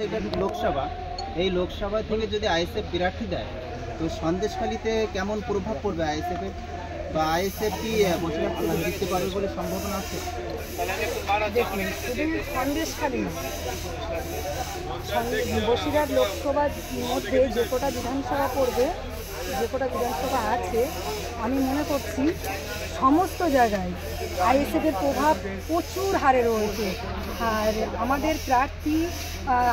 এটা লোকসভা, এই লোকসভা থেকে যদি আইএসএফ প্রার্থী দেয় তো সন্দেশখালীতে কেমন প্রভাব পড়বে আইএসএফ এর, বা আইএসএফ কি বসিরহাট জিততে পারবে বলে সম্ভাবনা আছে? দেখুন, শুধু সন্দেশখালী না, বসিরহাট লোকসভার মধ্যে যে কটা বিধানসভা পড়বে, যে কটা বিধানসভা আছে, আমি মনে করছি সমস্ত জায়গায় আইএসএফের প্রভাব প্রচুর হারে রয়েছে। আর আমাদের প্রার্থী,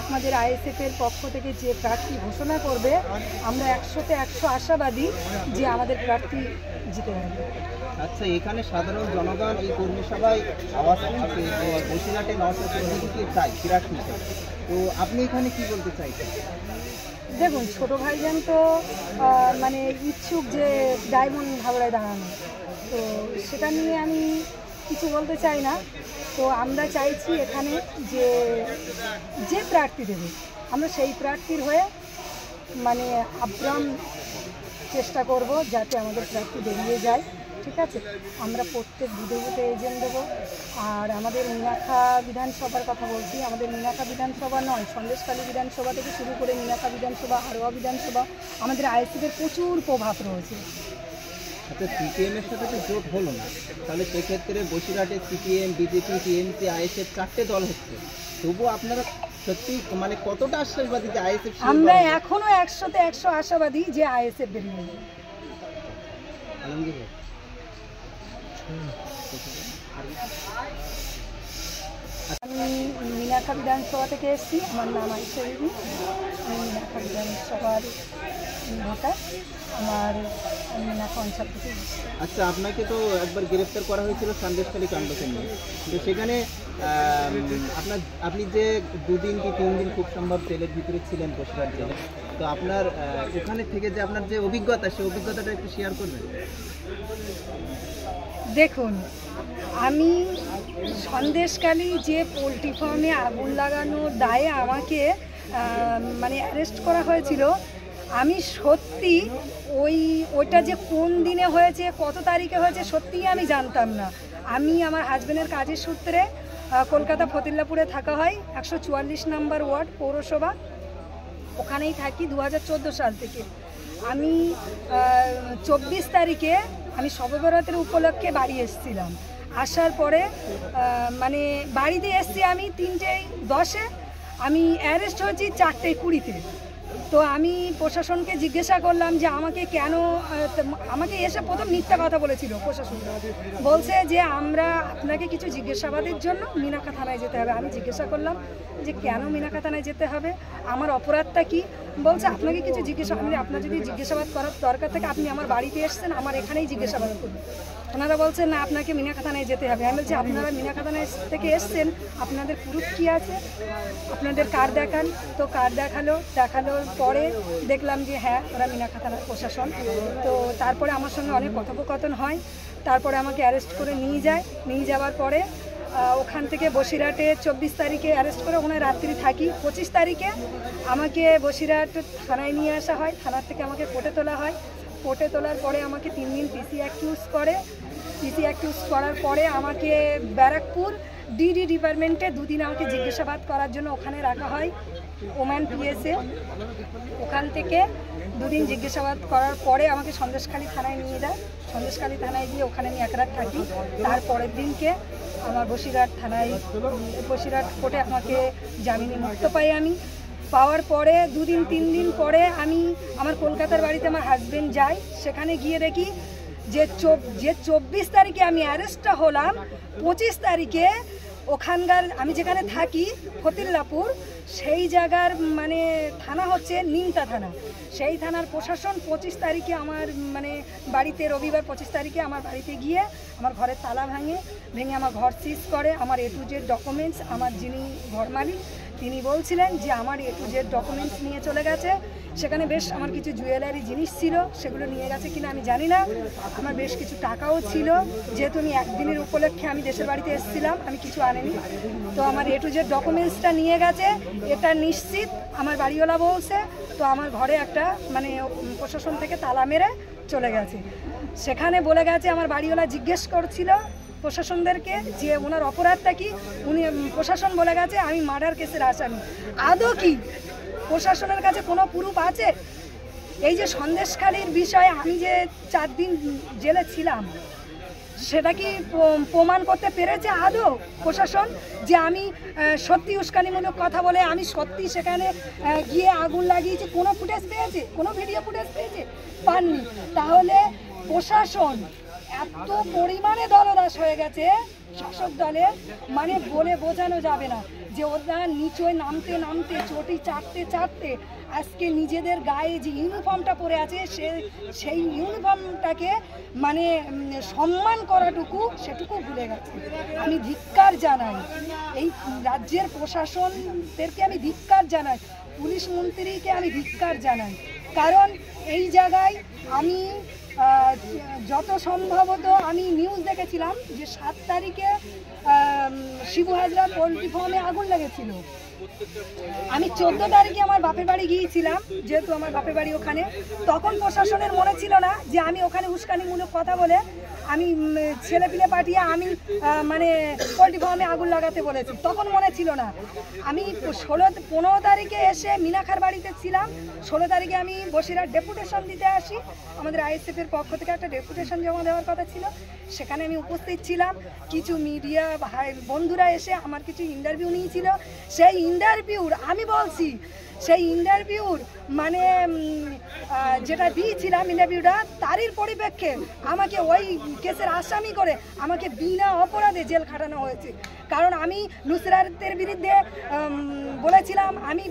আমাদের আইএসএফের পক্ষ থেকে যে প্রার্থী ঘোষণা করবে, আমরা 100-তে 100 আশাবাদী যে আমাদের প্রার্থী জিতে যাবে। আচ্ছা, এখানে সাধারণ জনগণ এই কর্মী সভায় আওয়াজ তুলছে বসিরহাটে নওশাদ সিদ্দিকীকে চাই প্রার্থী হিসেবে, তো আপনি এখানে কি বলতে চাইছেন? দেখুন, ছোটো ভাইজান তো মানে ইচ্ছুক যে ডায়মন্ড হাবড়ায় দাঁড়ানো, তো সেটা নিয়ে আমি কিছু বলতে চাই না। তো আমরা চাইছি এখানে যে প্রার্থী দেবে, আমরা সেই প্রার্থীর হয়ে মানে আপ্রাণ চেষ্টা করব যাতে আমাদের প্রার্থী বেরিয়ে যায়। ঠিক আছে, আমরা প্রত্যেক বুথে বুথে এজেন্ট দেবো। আর আমাদের মিনাখা বিধানসভার কথা বলছি, আমাদের মিনাখা বিধানসভা নয়, সন্দেশখালী বিধানসভা থেকে শুরু করে মিনাখা বিধানসভা, হারোয়া বিধানসভা, আমাদের আইএসএফের প্রচুর প্রভাব রয়েছে। আচ্ছা, সিপিএমের সাথে তো জোট হলো না, তাহলে সেক্ষেত্রে বসিরহাটে সিপিএম, বিজেপি, টিএমসি, আইএসএফ 4টে দল হচ্ছে, তবুও আপনারা সত্যি মানে কতটা আশ্বাসবাদী যে আইএসএফ? আমরা এখনো 100-তে 100 আশাবাদী যে আইএসএফ বেরিয়ে যাবে। আলমগীর, আমি মিনাখা বিধানসভা থেকে এসেছি, আমার নাম আয়েশা বিবি, আমি মিনাখা বিধানসভার ভোটার, আমার মিনাখা অঞ্চল থেকে এসেছি। আচ্ছা, আপনাকে তো একবার গ্রেফতার করা হয়েছিল সন্দেশখালী কাণ্ডকে নিয়ে, তো সেখানে আপনি যে 2 দিন কি 3 দিন খুব সম্ভব জেলের ভিতরে ছিলেন, বসিরহাট জেলে, তো আপনার ওখানে থেকে যে আপনার যে অভিজ্ঞতা, সেই অভিজ্ঞতাটা একটু শেয়ার করবেন। দেখুন, আমি সন্দেশখালী যে পোলট্রি ফার্মে আগুন লাগানোর দায়ে আমাকে মানে অ্যারেস্ট করা হয়েছিল, আমি সত্যি ওইটা যে কোন দিনে হয়েছে, কত তারিখে হয়েছে, সত্যিই আমি জানতাম না। আমি আমার হাজব্যান্ডের কাজের সূত্রে কলকাতা ফতিল্লাপুরে থাকা হয়, 144 নম্বর ওয়ার্ড পৌরসভা, ওখানেই থাকি 2014 সাল থেকে। আমি 24 তারিখে আমি শবে বরাতের উপলক্ষে বাড়ি এসেছিলাম। আসার পরে মানে বাড়িতে এসেছি আমি 3:10-এ, আমি অ্যারেস্ট হয়েছি 4:20-তে। তো আমি প্রশাসনকে জিজ্ঞাসা করলাম যে আমাকে এসে প্রথম মিথ্যা কথা বলেছিল প্রশাসন, বলছে যে আমরা আপনাকে কিছু জিজ্ঞাসাবাদের জন্য মিনাখা থানায় যেতে হবে। আমি জিজ্ঞাসা করলাম যে কেন মিনাখা থানায় যেতে হবে, আমার অপরাধটা কি? বলছে আপনাকে কিছু আপনার যদি জিজ্ঞাসাবাদ করার দরকার থাকে, আপনি আমার বাড়িতে এসছেন, আমার এখানেই জিজ্ঞাসাবাদ করুন। ওনারা বলছেন না, আপনাকে মিনাখা থানায় যেতে হবে। আমি বলছি আপনারা মিনাখা থানায় থেকে এসছেন, আপনাদের প্রুফ কী আছে, আপনাদের কার্ড দেখান। তো কার্ড দেখানোর পরে দেখলাম যে হ্যাঁ, ওরা মিনাখা থানার প্রশাসন। তো তারপরে আমার সঙ্গে অনেক কথোপকথন হয়, তারপরে আমাকে অ্যারেস্ট করে নিয়ে যাওয়ার পরে ওখান থেকে বসিরহাটে 24 তারিখে অ্যারেস্ট করে ওখানে রাত্রি থাকি। 25 তারিখে আমাকে বসিরহাট থানায় নিয়ে আসা হয়, থানার থেকে আমাকে কোর্টে তোলা হয়। কোর্টে তোলার পরে আমাকে 3 দিন পিসি অ্যাকিউজ করার পরে আমাকে ব্যারাকপুর ডিডি ডিপার্টমেন্টে 2 দিন আমাকে জিজ্ঞাসাবাদ করার জন্য ওখানে রাখা হয়, ওম্যান পিএসে। ওখান থেকে 2 দিন জিজ্ঞাসাবাদ করার পরে আমাকে সন্দেশখালী থানায় নিয়ে যায়। সন্দেশখালী থানায় গিয়ে ওখানে আমি 1 রাত থাকি। তারপরের দিনকে আমার বসিরহাট কোর্টে আমাকে জামিনে মুক্ত পাই। আমি পাওয়ার পরে 2 দিন 3 দিন পরে আমি আমার কলকাতার বাড়িতে আমার হাজব্যান্ড যাই। সেখানে গিয়ে দেখি যে 24 তারিখে আমি অ্যারেস্টটা হলাম, 25 তারিখে ওখানকার আমি যেখানে থাকি ফতিল্লাপুর, সেই জায়গার মানে থানা হচ্ছে নিমতা থানা, সেই থানার প্রশাসন 25 তারিখে আমার মানে বাড়িতে, রবিবার 25 তারিখে আমার বাড়িতে গিয়ে আমার ঘরের তালা ভেঙে আমার ঘর সিজ করে। আমার A to Z ডকুমেন্টস, আমার যিনি ঘর মালিক তিনি বলছিলেন যে আমার A to Z ডকুমেন্টস নিয়ে চলে গেছে। সেখানে বেশ আমার কিছু জুয়েলারি জিনিস ছিল, সেগুলো নিয়ে গেছে কিনা আমি জানি না। আমার বেশ কিছু টাকাও ছিল, যেহেতু আমি একদিনের উপলক্ষে আমি দেশের বাড়িতে এসেছিলাম, আমি কিছু আনিনি। তো আমার A to Z ডকুমেন্টসটা নিয়ে গেছে, এটা নিশ্চিত আমার বাড়িওয়ালা বলছে। তো আমার ঘরে একটা মানে প্রশাসন থেকে তালা মেরে চলে গেছে। সেখানে বলে গেছে, আমার বাড়িওয়ালা জিজ্ঞেস করছিল প্রশাসনদেরকে যে ওনার অপরাধটা কি। উনি প্রশাসন বলে গেছে আমি মার্ডার কেসের আসামি। আদৌ কি প্রশাসনের কাছে কোনো প্রুফ আছে? এই যে সন্দেশখালীর বিষয়ে আমি যে 4 দিন জেলে ছিলাম, সেটা কি প্রমাণ করতে পেরেছে আদৌ প্রশাসন যে আমি সত্যি উস্কানিমূলক কথা বলে আমি সত্যি সেখানে গিয়ে আগুন লাগিয়েছি? কোনো ফুটেজ পেয়েছে? কোনো ভিডিও ফুটেজ পেয়েছে? পাননি। তাহলে প্রশাসন এত পরিমাণে দলদাস হয়ে গেছে শাসক দলের, মানে বলে বোঝানো যাবে না যে ওরা নিচয় নামতে নামতে চটি চাটতে চাটতে আজকে নিজেদের গায়ে যে ইউনিফর্মটা পরে আছে সেই ইউনিফর্মটাকে মানে সম্মান করাটুকু সেটুকু ভুলে গেছে। আমি ধিক্কার জানাই এই রাজ্যের প্রশাসনদেরকে, আমি ধিক্কার জানাই পুলিশ মন্ত্রীকে, আমি ধিক্কার জানাই। কারণ এই জায়গায় আমি যত সম্ভবত আমি নিউজ দেখেছিলাম যে 7 তারিখে শিবু হাজরা পোলট্রি ফার্মে আগুন লেগেছিল। আমি 14 তারিখে আমার বাপের বাড়ি গিয়েছিলাম, যেহেতু আমার বাপের বাড়ি ওখানে। তখন প্রশাসনের মনে ছিল না যে আমি ওখানে উস্কানিমূলক কথা বলে আমি ছেলেপিলে পাঠিয়ে আমি মানে পোলট্রি ফার্মে আগুন লাগাতে বলেছি, তখন মনে ছিল না। আমি 15 তারিখে এসে মিনাখার বাড়িতে ছিলাম। 16 তারিখে আমি বসিরহাট ডেপুটেশন দিতে আসি, আমাদের আইএসএফের পক্ষ থেকে একটা ডেপুটেশন জমা দেওয়ার কথা ছিল, সেখানে আমি উপস্থিত ছিলাম। কিছু মিডিয়া ভাই বন্ধুরা এসে আমার কিছু ইন্টারভিউ নিয়েছিল। সেই ইন্টারভিউর আমি বলছি, সেই ইন্টারভিউর মানে যেটা দিয়েছিলাম ইন্টারভিউটা, তারই পরিপ্রেক্ষে আমাকে ওই কেসের আসামি করে আমাকে বিনা অপরাধে জেল খাটানো হয়েছে। কারণ আমি নুসরাতের বিরুদ্ধে বলেছিলাম, আমি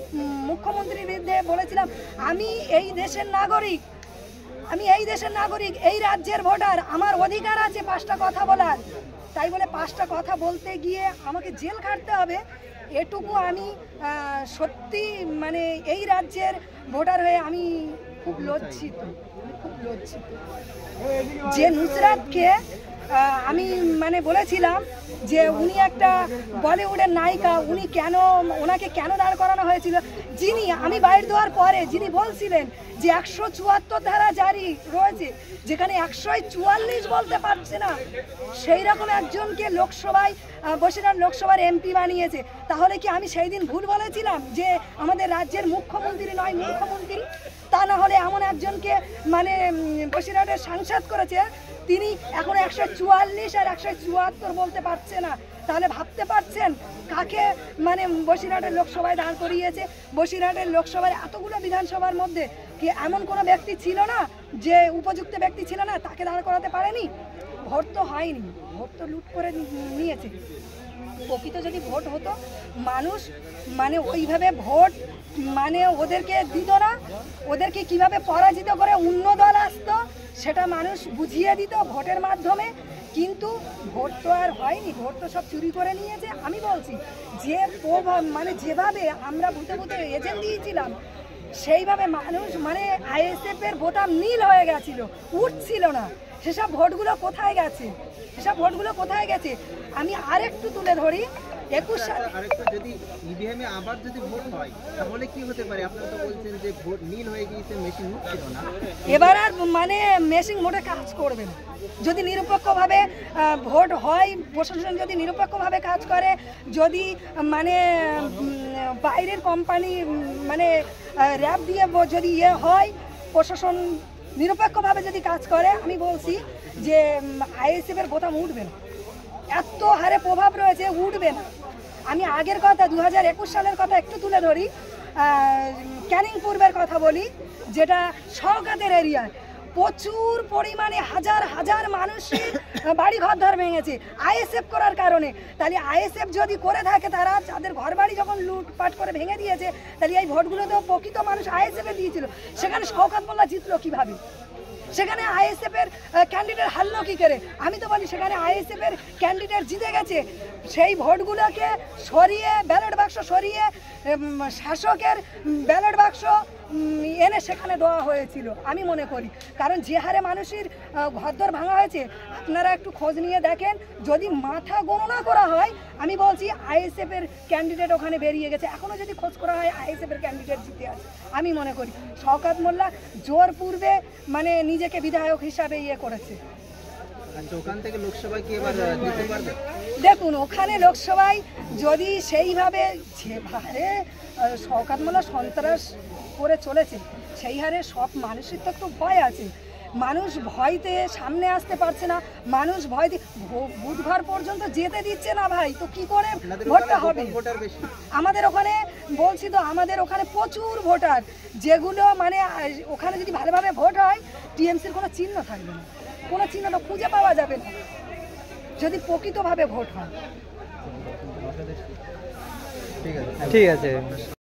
মুখ্যমন্ত্রীর বিরুদ্ধে বলেছিলাম আমি এই দেশের নাগরিক, আমি এই দেশের নাগরিক, এই রাজ্যের ভোটার, আমার অধিকার আছে 5টা কথা বলার। তাই বলে 5টা কথা বলতে গিয়ে আমাকে জেল খাটতে হবে, এটুকু আমি সত্যি মানে এই রাজ্যের ভোটার হয়ে আমি খুব লজ্জিত, খুব লজ্জিত। যে নুসরাতকে আমি মানে বলেছিলাম যে উনি একটা বলিউডের নায়িকা, উনি কেন, ওনাকে কেন দাঁড় করানো হয়েছিল, যিনি আমি বাইর দেওয়ার পরে যিনি বলছিলেন যে 174 ধারা জারি রয়েছে, যেখানে 144 বলতে পারছে না, সেই রকম একজনকে লোকসভায় বসিরহাট লোকসভার এমপি বানিয়েছে। তাহলে কি আমি সেই দিন ভুল বলেছিলাম যে আমাদের রাজ্যের মুখ্যমন্ত্রী নয় মুখ্যমন্ত্রী? তা না হলে এমন একজনকে মানে বসিরহাটের সাংসদ করেছে, তিনি এখন 144 আর 174 বলতে পারছে না। তাহলে ভাবতে পারছেন কাকে মানে বসিরহাটের লোকসভায় দাঁড় করিয়েছে? বসিরহাটের লোকসভার এতগুলো বিধানসভার মধ্যে কি এমন কোনো ব্যক্তি ছিল না, যে উপযুক্ত ব্যক্তি ছিল না, তাকে দাঁড় করাতে পারেনি? ভোট তো হয়নি, ভোট তো লুট করে নিয়েছে। প্রকৃত যদি ভোট হতো, মানুষ মানে ওইভাবে ভোট মানে ওদেরকে দিত না, ওদেরকে কিভাবে পরাজিত করে অন্য দল আসতো সেটা মানুষ বুঝিয়ে দিত ভোটের মাধ্যমে। কিন্তু ভোট তো আর হয়নি, ভোট তো সব চুরি করে নিয়েছে। আমি বলছি যে মানে যেভাবে আমরা ভূতে ভূতে এজেন্ট দিয়েছিলাম, সেইভাবে মানুষ মানে আইএসএফের বোতাম নীল হয়ে গেছিল, উঠছিল না। সেসব ভোটগুলো কোথায় গেছে? সেসব ভোটগুলো কোথায় গেছে? আমি আরেকটু তুলে ধরি, 21 সালে আরেকটু যদি ইভিএমে আবার যদি ভোট হয় তাহলে কি হতে পারে? আপনারা তো বলছেন যে ভোট নীল হয়ে গিয়েছে, মেশিন ছিল না, এবার আর মানে মেশিন ভোটে কাজ করবে না। যদি নিরপেক্ষভাবে ভোট হয়, প্রশাসন যদি নিরপেক্ষভাবে কাজ করে, যদি মানে বাইরের কোম্পানি মানে র্যাব দিয়ে যদি ইয়ে হয়, প্রশাসন নিরপেক্ষভাবে যদি কাজ করে, আমি বলছি যে আইএসএফের বোতাম উঠবে না। এত হারে প্রভাব রয়েছে, উঠবে না। আমি আগের কথা 2021 সালের কথা একটু তুলে ধরি, ক্যানিং পূর্বের কথা বলি, যেটা শওকতের এরিয়ায় প্রচুর পরিমাণে হাজার হাজার মানুষের বাড়ি ঘর ধর ভেঙেছে আইএসএফ করার কারণে। তাহলে আইএসএফ যদি করে থাকে, তারা যাদের ঘর বাড়ি যখন লুটপাট করে ভেঙে দিয়েছে, তাহলে এই ভোটগুলো তো প্রকৃত মানুষ আইএসএফে দিয়েছিল। সেখানে শওকত মোল্লা জিতলো কীভাবে? সেখানে আইএসএফের ক্যান্ডিডেট হারলো কী করে? আমি তো বলি সেখানে আইএসএফের ক্যান্ডিডেট জিতে গেছে। সেই ভোটগুলোকে সরিয়ে, ব্যালট বাক্স সরিয়ে শাসকের ব্যালট বাক্স এনে সেখানে দেওয়া হয়েছিল আমি মনে করি। কারণ যে হারে মানুষের ঘরদর ভাঙা হয়েছে, আপনারা একটু খোঁজ নিয়ে দেখেন, যদি মাথা গণনা করা হয়, আমি বলছি আইএসএফের ক্যান্ডিডেট ওখানে বেরিয়ে গেছে। এখনও যদি খোঁজ করা হয়, আইএসএফের ক্যান্ডিডেট জিতে আছে আমি মনে করি। শওকত মোল্লা জোর পূর্বে মানে নিজেকে বিধায়ক হিসাবে ইয়ে করেছে। আচ্ছা, ওখান থেকে লোকসভায় কি এবার দিতে পারবে? দেখুন, ওখানে লোকসভায় যদি সেইভাবে যে হারে শওকত মোল্লা সন্ত্রাস করে চলেছে, সেই হারে সব মানুষের তো একটু ভয় আছে। মানুষ ভয়তে সামনে আসতে পারছে না, মানুষ ভয়তে বুধবার পর্যন্ত যেতে দিচ্ছে না ভাই, তো কি করে ভোটটা হবে? আমাদের ওখানে বলছি তো, আমাদের ওখানে প্রচুর ভোটার, যেগুলো মানে ওখানে যদি ভালোভাবে ভোট হয় টিএমসির কোনো চিহ্ন থাকবে না, কোনো চিহ্নটা খুঁজে পাওয়া যাবে না যদি প্রকৃতভাবে ভোট হয়। ঠিক আছে।